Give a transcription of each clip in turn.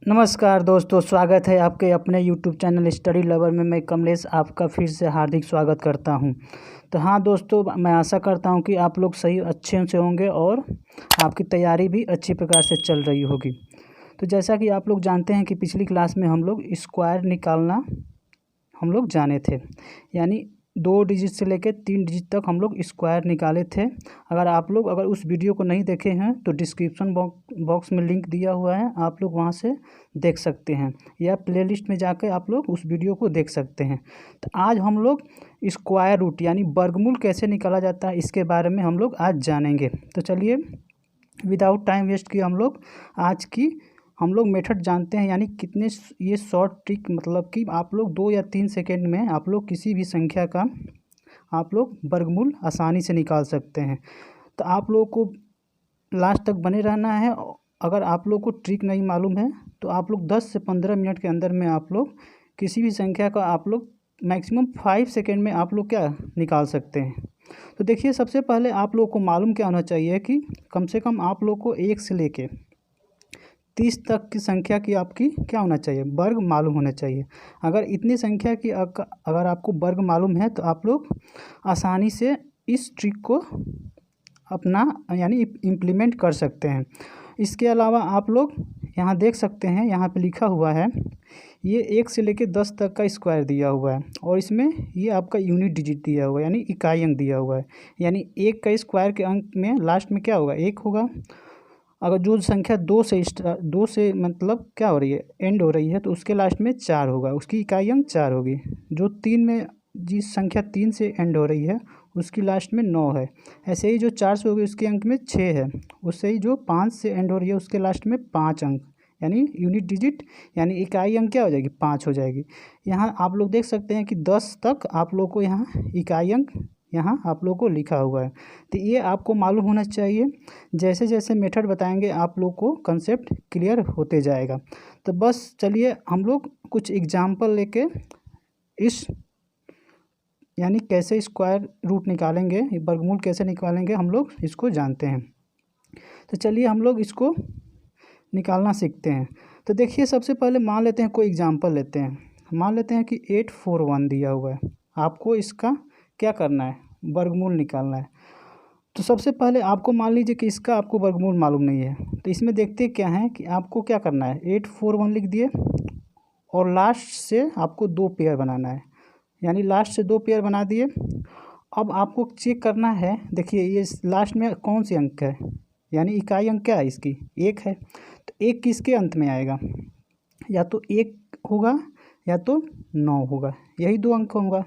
नमस्कार दोस्तों, स्वागत है आपके अपने यूट्यूब चैनल स्टडी लवर में। मैं कमलेश आपका फिर से हार्दिक स्वागत करता हूं। तो हाँ दोस्तों, मैं आशा करता हूं कि आप लोग सही अच्छे से होंगे और आपकी तैयारी भी अच्छी प्रकार से चल रही होगी। तो जैसा कि आप लोग जानते हैं कि पिछली क्लास में हम लोग स्क्वायर निकालना हम लोग जाने थे, यानी 2 डिजिट से लेकर 3 डिजिट तक हम लोग स्क्वायर निकाले थे। अगर आप लोग उस वीडियो को नहीं देखे हैं तो डिस्क्रिप्शन बॉक्स में लिंक दिया हुआ है, आप लोग वहां से देख सकते हैं, या प्लेलिस्ट में जाकर आप लोग उस वीडियो को देख सकते हैं। तो आज हम लोग स्क्वायर रूट यानी वर्गमूल कैसे निकाला जाता है इसके बारे में हम लोग आज जानेंगे। तो चलिए विदाउट टाइम वेस्ट किए हम लोग मेथड जानते हैं, यानी कितने ये शॉर्ट ट्रिक, मतलब कि आप लोग 2 या 3 सेकेंड में आप लोग किसी भी संख्या का आप लोग वर्गमूल आसानी से निकाल सकते हैं। तो आप लोग को लास्ट तक बने रहना है। अगर आप लोग को ट्रिक नहीं मालूम है तो आप लोग 10 से 15 मिनट के अंदर में आप लोग किसी भी संख्या का आप लोग मैक्सिमम 5 सेकेंड में आप लोग क्या निकाल सकते हैं। तो देखिए, सबसे पहले आप लोग को मालूम क्या होना चाहिए कि कम से कम आप लोग को 1 से लेके 30 तक की संख्या की आपकी क्या होना चाहिए, वर्ग मालूम होना चाहिए। अगर इतनी संख्या की अगर आपको वर्ग मालूम है तो आप लोग आसानी से इस ट्रिक को अपना यानी इम्प्लीमेंट कर सकते हैं। इसके अलावा आप लोग यहाँ देख सकते हैं, यहाँ पे लिखा हुआ है ये 1 से लेकर 10 तक का स्क्वायर दिया हुआ है, और इसमें ये आपका यूनिट डिजिट दिया हुआ है, यानी इकाई अंक दिया हुआ है। यानी 1 का स्क्वायर के अंक में लास्ट में क्या होगा, 1 होगा। अगर जो संख्या 2 से मतलब क्या हो रही है, एंड हो रही है, तो उसके लास्ट में 4 होगा, उसकी इकाई अंक 4 होगी। जो 3 में जिस संख्या 3 से एंड हो रही है उसकी लास्ट में 9 है। ऐसे ही जो 4 से होगी उसके अंक में 6 है। उससे ही जो 5 से एंड हो रही है उसके लास्ट में 5 अंक, यानी यूनिट डिजिट यानी इकाई अंक क्या हो जाएगी, 5 हो जाएगी। यहाँ आप लोग देख सकते हैं कि 10 तक आप लोग को यहाँ इकाई अंक यहाँ आप लोग को लिखा हुआ है। तो ये आपको मालूम होना चाहिए। जैसे जैसे मेथड बताएंगे आप लोग को कंसेप्ट क्लियर होते जाएगा। तो बस चलिए हम लोग कुछ एग्जाम्पल लेके इस यानी कैसे स्क्वायर रूट निकालेंगे, वर्गमूल कैसे निकालेंगे, हम लोग इसको जानते हैं। तो चलिए हम लोग इसको निकालना सीखते हैं। तो देखिए, सबसे पहले मान लेते हैं, कोई एग्जाम्पल लेते हैं। मान लेते हैं कि 841 दिया हुआ है, आपको इसका क्या करना है, वर्गमूल निकालना है। तो सबसे पहले आपको मान लीजिए कि इसका आपको वर्गमूल मालूम नहीं है, तो इसमें देखते क्या है कि आपको क्या करना है, 841 लिख दिए और लास्ट से आपको 2 पेयर बनाना है, यानी लास्ट से 2 पेयर बना दिए। अब आपको चेक करना है, देखिए ये लास्ट में कौन सी अंक है, यानी इकाई अंक क्या है इसकी, 1 है। तो 1 किसके अंत में आएगा, या तो 1 होगा या तो 9 होगा, यही 2 अंक होगा।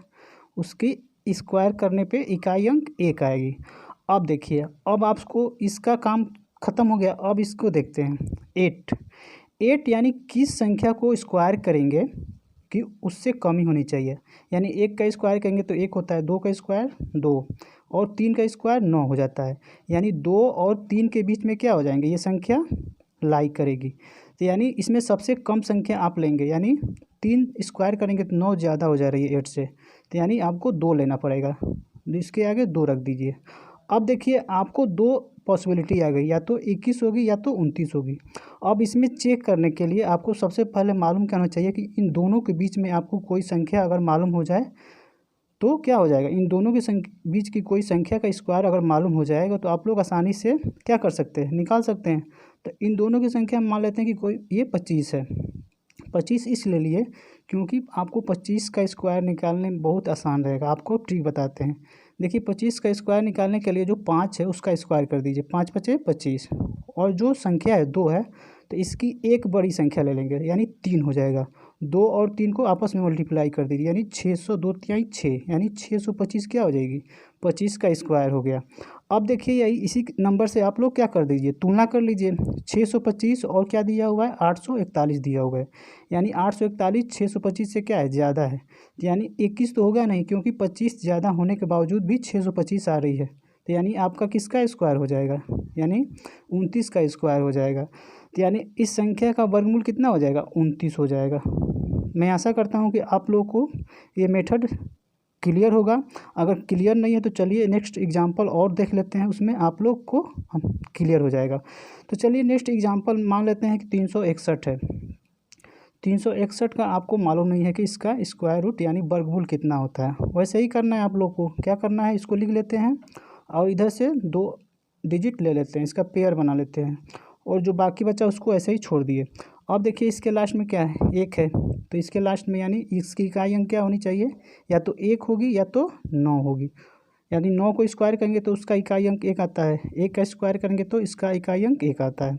उसकी स्क्वायर करने पे इकाई अंक 1 आएगी। अब देखिए, अब आपको इसका काम ख़त्म हो गया। अब इसको देखते हैं, 8 यानी किस संख्या को स्क्वायर करेंगे कि उससे कम ही होनी चाहिए। यानी 1 का स्क्वायर करेंगे तो 1 होता है, 2 का स्क्वायर 2, और 3 का स्क्वायर 9 हो जाता है। यानी 2 और 3 के बीच में क्या हो जाएंगे, ये संख्या लाई करेगी। तो यानी इसमें सबसे कम संख्या आप लेंगे, यानी 3 स्क्वायर करेंगे तो 9 ज़्यादा हो जा रही है 8 से, तो यानी आपको 2 लेना पड़ेगा, इसके आगे 2 रख दीजिए। अब देखिए आपको 2 पॉसिबिलिटी आ गई, या तो 21 होगी या तो 29 होगी। अब इसमें चेक करने के लिए आपको सबसे पहले मालूम क्या होना चाहिए कि इन दोनों के बीच में आपको कोई संख्या अगर मालूम हो जाए तो क्या हो जाएगा, इन दोनों के बीच की कोई संख्या का स्क्वायर अगर मालूम हो जाएगा तो आप लोग आसानी से क्या कर सकते हैं, निकाल सकते हैं। तो इन दोनों की संख्या मान लेते हैं कि कोई ये 25 है। 25 इसलिए लिए क्योंकि आपको 25 का स्क्वायर निकालने में बहुत आसान रहेगा। आपको ट्रिक बताते हैं। देखिए, 25 का स्क्वायर निकालने के लिए जो 5 है उसका स्क्वायर कर दीजिए, 5 पचे 25, और जो संख्या है 2 है तो इसकी एक बड़ी संख्या ले लेंगे, यानी 3 हो जाएगा। 2 और 3 को आपस में मल्टीप्लाई कर दीजिए, यानी 602 तिहाई 6, यानी 625 क्या हो जाएगी, 25 का स्क्वायर हो गया। अब देखिए, यही इसी नंबर से आप लोग क्या कर दीजिए, तुलना कर लीजिए। 625 और क्या दिया हुआ है, 841 दिया हुआ है, यानी 841 625 से क्या है, ज़्यादा है। यानी 21 तो होगा नहीं, क्योंकि 25 ज़्यादा होने के बावजूद भी 625 आ रही है। तो यानी आपका किसका स्क्वायर हो जाएगा, यानी 29 का स्क्वायर हो जाएगा। तो यानी इस संख्या का वर्गमूल कितना हो जाएगा, 29 हो जाएगा। मैं आशा करता हूँ कि आप लोग को ये मेथड क्लियर होगा। अगर क्लियर नहीं है तो चलिए नेक्स्ट एग्जांपल और देख लेते हैं, उसमें आप लोग को क्लियर हो जाएगा। तो चलिए नेक्स्ट एग्जांपल मान लेते हैं कि 361 है। 361 का आपको मालूम नहीं है कि इसका स्क्वायर रूट यानी वर्गमूल कितना होता है। वैसे ही करना है आप लोग को। क्या करना है, इसको लिख लेते हैं और इधर से 2 डिजिट ले लेते हैं, इसका पेयर बना लेते हैं और जो बाकी बचा उसको ऐसे ही छोड़ दिए। अब देखिए इसके लास्ट में क्या है, 1 है, तो इसके लास्ट में यानी इसकी इकाई अंक क्या होनी चाहिए, या तो 1 होगी या तो 9 होगी। यानी 9 को स्क्वायर करेंगे तो उसका इकाई अंक 1 आता है, 1 का स्क्वायर करेंगे तो इसका इकाई अंक 1 आता है।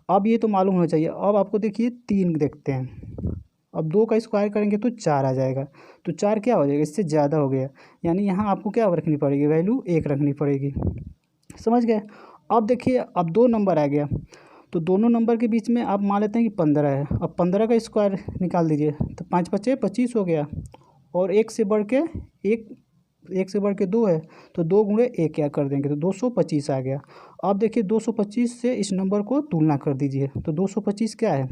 अब ये तो मालूम होना चाहिए। अब आपको देखिए 3 देखते हैं। अब 2 का स्क्वायर करेंगे तो 4 आ जाएगा, तो 4 क्या हो जाएगा, इससे ज़्यादा हो गया। यानी यहाँ आपको क्या रखनी पड़ेगी, वैल्यू 1 रखनी पड़ेगी। समझ गए। अब देखिए अब 2 नंबर आ गया, तो दोनों नंबर के बीच में आप मान लेते हैं कि 15 है। अब 15 का स्क्वायर निकाल दीजिए, तो 5 पचे 25 हो गया, और 1 से बढ़ के 2 है, तो 2 गुणे 1 क्या कर देंगे, तो 225 आ गया। अब देखिए 225 से इस नंबर को तुलना कर दीजिए, तो 225 क्या है,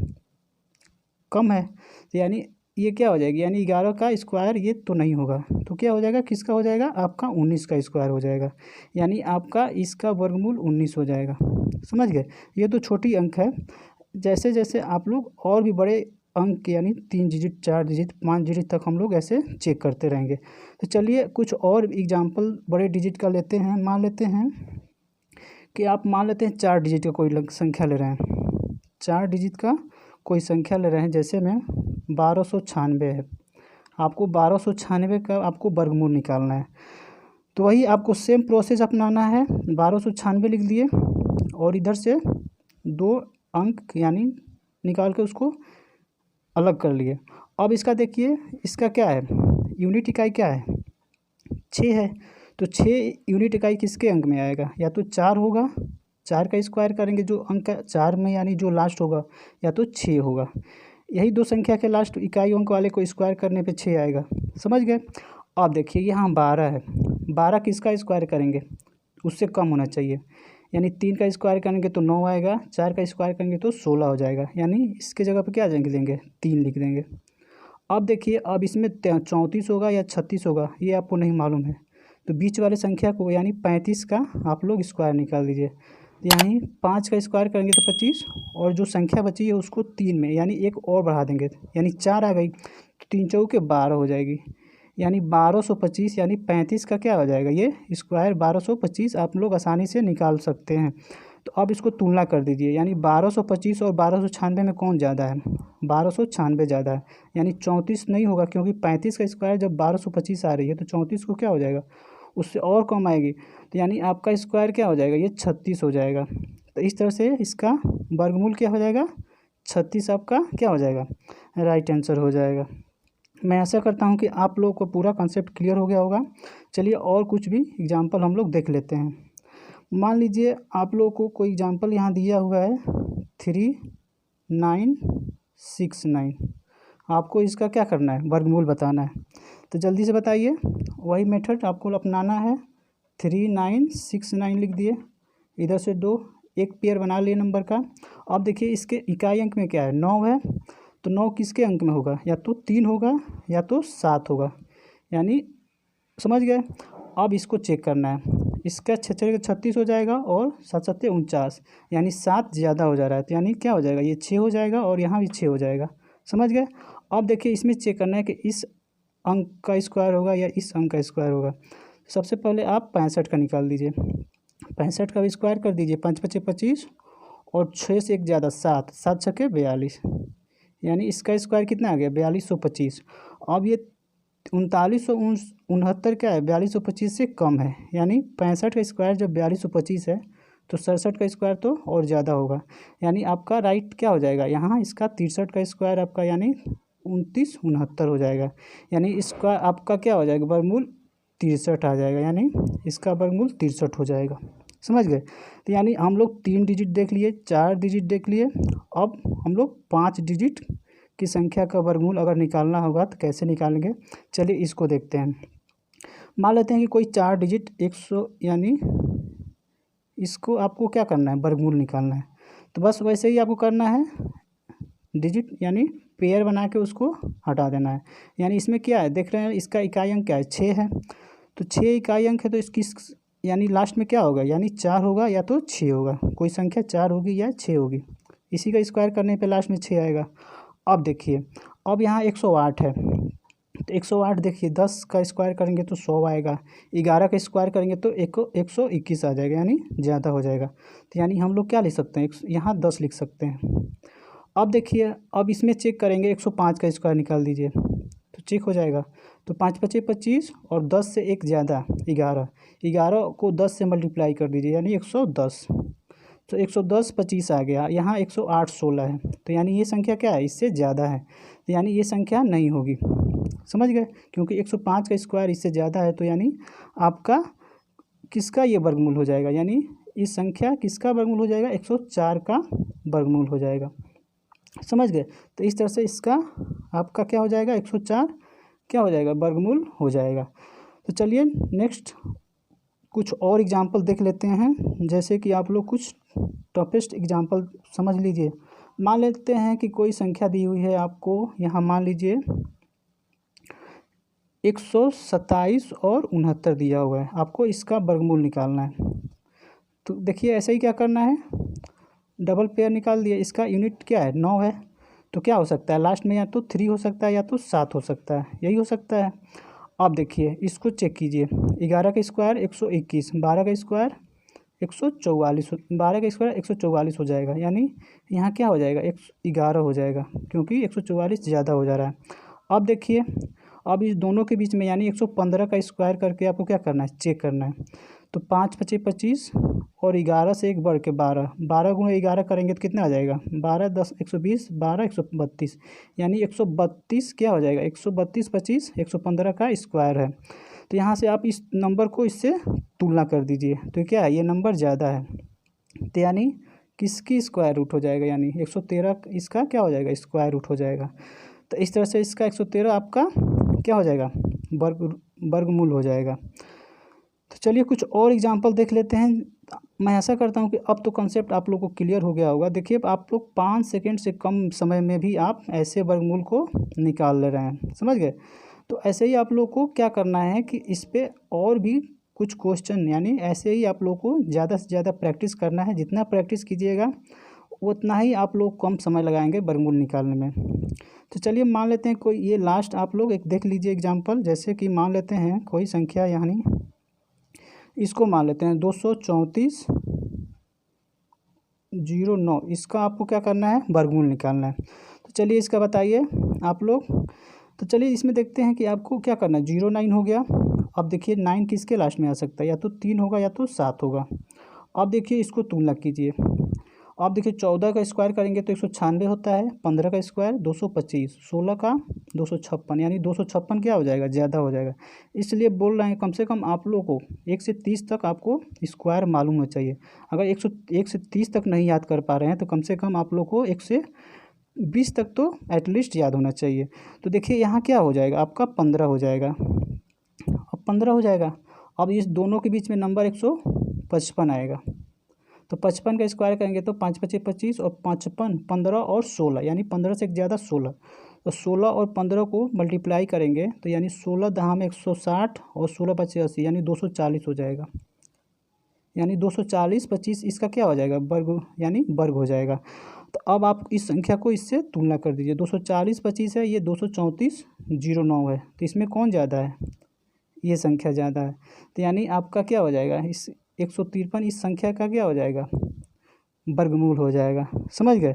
कम है, तो यानी ये क्या हो जाएगी, यानी 11 का स्क्वायर ये तो नहीं होगा, तो क्या हो जाएगा, किसका हो जाएगा, आपका 19 का स्क्वायर हो जाएगा। यानी आपका इसका वर्गमूल 19 हो जाएगा। समझ गए। ये तो छोटी अंक है। जैसे जैसे आप लोग और भी बड़े अंक यानी 3 डिजिट 4 डिजिट 5 डिजिट तक हम लोग ऐसे चेक करते रहेंगे। तो चलिए कुछ और एग्जाम्पल बड़े डिजिट का लेते हैं। मान लेते हैं कि आप मान लेते हैं 4 डिजिट का कोई संख्या ले रहे हैं, 4 डिजिट का कोई संख्या ले रहे हैं। जैसे में 1296 है, आपको 1296 का आपको वर्गमूल निकालना है। तो वही आपको सेम प्रोसेस अपनाना है। 1296 लिख दिए और इधर से 2 अंक यानी निकाल के उसको अलग कर लिए। अब इसका देखिए, इसका क्या है, यूनिट इकाई क्या है, 6 है, तो 6 यूनिट इकाई किसके अंक में आएगा, या तो 4 होगा, 4 का स्क्वायर करेंगे जो अंक 4 में यानी जो लास्ट होगा, या तो 6 होगा। यही 2 संख्या के लास्ट इकाई अंक वाले को स्क्वायर करने पे 6 आएगा। समझ गए। अब देखिए यहाँ 12 है, 12 किसका स्क्वायर करेंगे, उससे कम होना चाहिए, यानी 3 का स्क्वायर करेंगे तो 9 आएगा, 4 का स्क्वायर करेंगे तो 16 हो जाएगा। यानी इसके जगह पे क्या आ जाएंगे, देंगे 3 लिख देंगे। अब देखिए अब इसमें 34 होगा या 36 होगा ये आपको नहीं मालूम है, तो बीच वाले संख्या को यानी 35 का आप लोग स्क्वायर निकाल दीजिए। यानी 5 का स्क्वायर करेंगे तो 25, और जो संख्या बची है उसको 3 में यानी 1 और बढ़ा देंगे, यानी 4 आ गई, तो 3 चौके 12 हो जाएगी। यानी 1225 यानी 35 का क्या हो जाएगा, ये स्क्वायर 1225 आप लोग आसानी से निकाल सकते हैं। तो अब इसको तुलना कर दीजिए, यानी 1225 और 1296 में कौन ज़्यादा है, 1296 ज़्यादा है। यानी 34 नहीं होगा, क्योंकि 35 का स्क्वायर जब 1225 आ रही है तो 34 को क्या हो जाएगा, उससे और कम आएगी, तो यानी आपका स्क्वायर क्या हो जाएगा, ये 36 हो जाएगा। तो इस तरह से इसका वर्गमूल क्या हो जाएगा, 36 आपका क्या हो जाएगा, राइट आंसर हो जाएगा। मैं आशा करता हूँ कि आप लोगों को पूरा कॉन्सेप्ट क्लियर हो गया होगा। चलिए और कुछ भी एग्जांपल हम लोग देख लेते हैं। मान लीजिए आप लोगों को कोई एग्जांपल यहाँ दिया हुआ है 3969, आपको इसका क्या करना है, वर्गमूल बताना है। तो जल्दी से बताइए, वही मेथड आपको अपनाना है। 3969 लिख दिए, इधर से 2 एक पेयर बना लिए नंबर का। अब देखिए इसके इकाई अंक में क्या है, 9 है, तो 9 किसके अंक में होगा, या तो 3 होगा या तो 7 होगा, यानी समझ गए। अब इसको चेक करना है, इसका 36 हो जाएगा और 7 7 49, यानी 7 ज़्यादा हो जा रहा है, तो यानी क्या हो जाएगा, ये 6 हो जाएगा और यहाँ भी 6 हो जाएगा। समझ गए। अब देखिए इसमें चेक करना है कि इस अंक का स्क्वायर होगा या इस अंक का स्क्वायर होगा। सबसे पहले आप 65 का निकाल दीजिए, 65 का भी स्क्वायर कर दीजिए, 5 पचे 25 और 6 से 1 ज़्यादा 7, 7 छके 42, यानी इसका स्क्वायर कितना आ गया, 4225। अब ये 3969 क्या है, 4225 से कम है, यानी 65 का स्क्वायर जब 4225 है तो 67 का स्क्वायर तो और ज़्यादा होगा। यानी आपका राइट क्या हो जाएगा, यहाँ इसका 63 का स्क्वायर आपका यानी 2969 हो जाएगा। यानी इसका आपका क्या हो जाएगा, वर्गमूल 63 आ जाएगा, यानी इसका वर्गमूल 63 हो जाएगा। समझ गए। तो यानी हम लोग 3 डिजिट देख लिए, 4 डिजिट देख लिए, अब हम लोग 5 डिजिट की संख्या का वर्गमूल अगर निकालना होगा तो कैसे निकालेंगे, चलिए इसको देखते हैं। मान लेते हैं कि कोई 4 डिजिट 100, यानी इसको आपको क्या करना है, वर्गमूल निकालना है। तो बस वैसे ही आपको करना है, डिजिट यानी पेयर बना के उसको हटा देना है। यानी इसमें क्या है, देख रहे हैं इसका इकाई अंक क्या है, 6 है, तो 6 इकाई अंक है, तो इसकी यानी लास्ट में क्या होगा, यानी 4 होगा या तो 6 होगा, कोई संख्या 4 होगी या 6 होगी, इसी का स्क्वायर करने पे लास्ट में 6 आएगा। अब देखिए, अब यहाँ 108 है, तो 108 देखिए 10 का स्क्वायर करेंगे तो 100 आएगा, 11 का स्क्वायर करेंगे तो 121 आ जाएगा, यानी ज़्यादा हो जाएगा। तो यानी हम लोग क्या लिख सकते हैं, यहाँ 10 लिख सकते हैं। अब देखिए, अब इसमें चेक करेंगे, 105 का स्क्वायर निकाल दीजिए तो चेक हो जाएगा। तो 5 पचे 25 और 10 से एक ज़्यादा 11, 11 को 10 से मल्टीप्लाई कर दीजिए यानी 110। तो 110 25 आ गया, यहाँ 108 16 है, तो यानी ये संख्या क्या है, इससे ज़्यादा है, तो यानी ये संख्या नहीं होगी। समझ गए, क्योंकि 105 का स्क्वायर इससे ज़्यादा है, तो यानी आपका किसका ये वर्गमूल हो जाएगा, यानी इस संख्या किसका वर्गमूल हो जाएगा, 104 का वर्गमूल हो जाएगा। समझ गए, तो इस तरह से इसका आपका क्या हो जाएगा, 104 क्या हो जाएगा, वर्गमूल हो जाएगा। तो चलिए नेक्स्ट कुछ और एग्जाम्पल देख लेते हैं, जैसे कि आप लोग कुछ टफेस्ट एग्जाम्पल समझ लीजिए। मान लेते हैं कि कोई संख्या दी हुई है आपको, यहाँ मान लीजिए 127 और 69 दिया हुआ है, आपको इसका वर्गमूल निकालना है। तो देखिए ऐसे ही क्या करना है, डबल पेयर निकाल दिया, इसका यूनिट क्या है, 9 है, तो क्या हो सकता है लास्ट में, या तो 3 हो सकता है या तो 7 हो सकता है, यही हो सकता है। अब देखिए इसको चेक कीजिए, 11 का स्क्वायर 121, 12 का स्क्वायर 144, 12 का स्क्वायर 144 हो जाएगा, यानी यहाँ क्या हो जाएगा, 11 हो जाएगा, क्योंकि 144 ज़्यादा हो जा रहा है। अब देखिए, अब इस दोनों के बीच में यानी 115 का स्क्वायर करके आपको क्या करना है, चेक करना है। तो 5 पचे 25 और 11 से एक बढ़ के 12, 12 गुणा 11 करेंगे तो कितना आ जाएगा, 12 10 120, 12 132, यानी 132 क्या हो जाएगा, 132 25 115 का स्क्वायर है। तो यहाँ से आप इस नंबर को इससे तुलना कर दीजिए, तो क्या है, ये नंबर ज़्यादा है, तो यानी किसकी स्क्वायर रूट हो जाएगा, यानी 113 इसका क्या हो जाएगा, स्क्वायर रूट हो जाएगा। तो इस तरह से इसका 113 आपका क्या हो जाएगा, वर्गमूल हो जाएगा। तो चलिए कुछ और एग्जांपल देख लेते हैं। मैं ऐसा करता हूं कि अब तो कॉन्सेप्ट आप लोग को क्लियर हो गया होगा। देखिए आप लोग 5 सेकंड से कम समय में भी आप ऐसे वर्गमूल को निकाल ले रहे हैं, समझ गए। तो ऐसे ही आप लोग को क्या करना है कि इस पर और भी कुछ क्वेश्चन, यानी ऐसे ही आप लोग को ज़्यादा से ज़्यादा प्रैक्टिस करना है। जितना प्रैक्टिस कीजिएगा उतना ही आप लोग कम समय लगाएंगे वर्गमूल निकालने में। तो चलिए मान लेते हैं कोई, ये लास्ट आप लोग एक देख लीजिए एग्जांपल, जैसे कि मान लेते हैं कोई संख्या, यानी इसको मान लेते हैं 234.09, इसका आपको क्या करना है, वर्गमूल निकालना है। तो चलिए इसका बताइए आप लोग। तो चलिए इसमें देखते हैं कि आपको क्या करना है, 09 हो गया। अब देखिए 9 किसके लास्ट में आ सकता है, या तो 3 होगा या तो 7 होगा। अब देखिए इसको तुलना कीजिए। अब देखिए 14 का स्क्वायर करेंगे तो 196 होता है, 15 का स्क्वायर 225, 16 का 256, यानी 256 क्या हो जाएगा, ज़्यादा हो जाएगा। इसलिए बोल रहे हैं कम से कम आप लोगों को 1 से 30 तक आपको स्क्वायर मालूम होना चाहिए। अगर 1 से 30 तक नहीं याद कर पा रहे हैं तो कम से कम आप लोग को 1 से 20 तक तो एटलीस्ट याद होना चाहिए। तो देखिए यहाँ क्या हो जाएगा, आपका 15 हो जाएगा। अब 15 हो जाएगा, अब इस दोनों के बीच में नंबर 155 आएगा। तो 55 का स्क्वायर करेंगे तो 5 पचे 25 और 55 15 और 16, यानी 15 से एक ज़्यादा 16। तो 16 और 15 को मल्टीप्लाई करेंगे तो यानी 16 दहा में 160 और 16 पचे 80, यानी 240 हो जाएगा। यानी 240 25 इसका क्या हो जाएगा, वर्ग, यानी वर्ग हो जाएगा। तो अब आप इस संख्या को इससे तुलना कर दीजिए। 240 25 है, ये 234.09 है, तो इसमें कौन ज़्यादा है, ये संख्या ज़्यादा है। तो यानी आपका क्या हो जाएगा, इस 153 इस संख्या का क्या हो जाएगा, वर्गमूल हो जाएगा। समझ गए।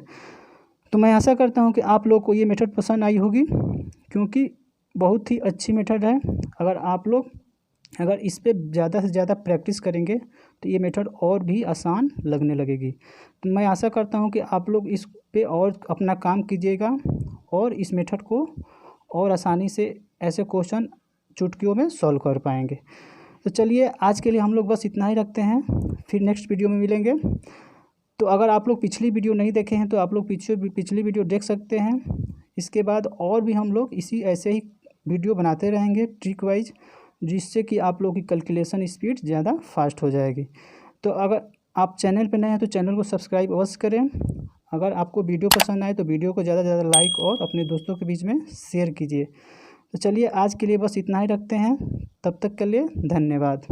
तो मैं आशा करता हूँ कि आप लोग को ये मेथड पसंद आई होगी, क्योंकि बहुत ही अच्छी मेथड है। अगर इस पर ज़्यादा से ज़्यादा प्रैक्टिस करेंगे तो ये मेथड और भी आसान लगने लगेगी। तो मैं आशा करता हूँ कि आप लोग इस पे और अपना काम कीजिएगा और इस मेथड को और आसानी से ऐसे क्वेश्चन चुटकियों में सॉल्व कर पाएंगे। तो चलिए आज के लिए हम लोग बस इतना ही रखते हैं, फिर नेक्स्ट वीडियो में मिलेंगे। तो अगर आप लोग पिछली वीडियो नहीं देखे हैं तो आप लोग पिछली वीडियो देख सकते हैं। इसके बाद और भी हम लोग ऐसे ही वीडियो बनाते रहेंगे ट्रिक वाइज, जिससे कि आप लोग की कैलकुलेशन स्पीड ज़्यादा फास्ट हो जाएगी। तो अगर आप चैनल पर नए हैं तो चैनल को सब्सक्राइब अवश्य करें। अगर आपको वीडियो पसंद आए तो वीडियो को ज़्यादा से ज़्यादा लाइक और अपने दोस्तों के बीच में शेयर कीजिए। तो चलिए आज के लिए बस इतना ही रखते हैं, तब तक के लिए धन्यवाद।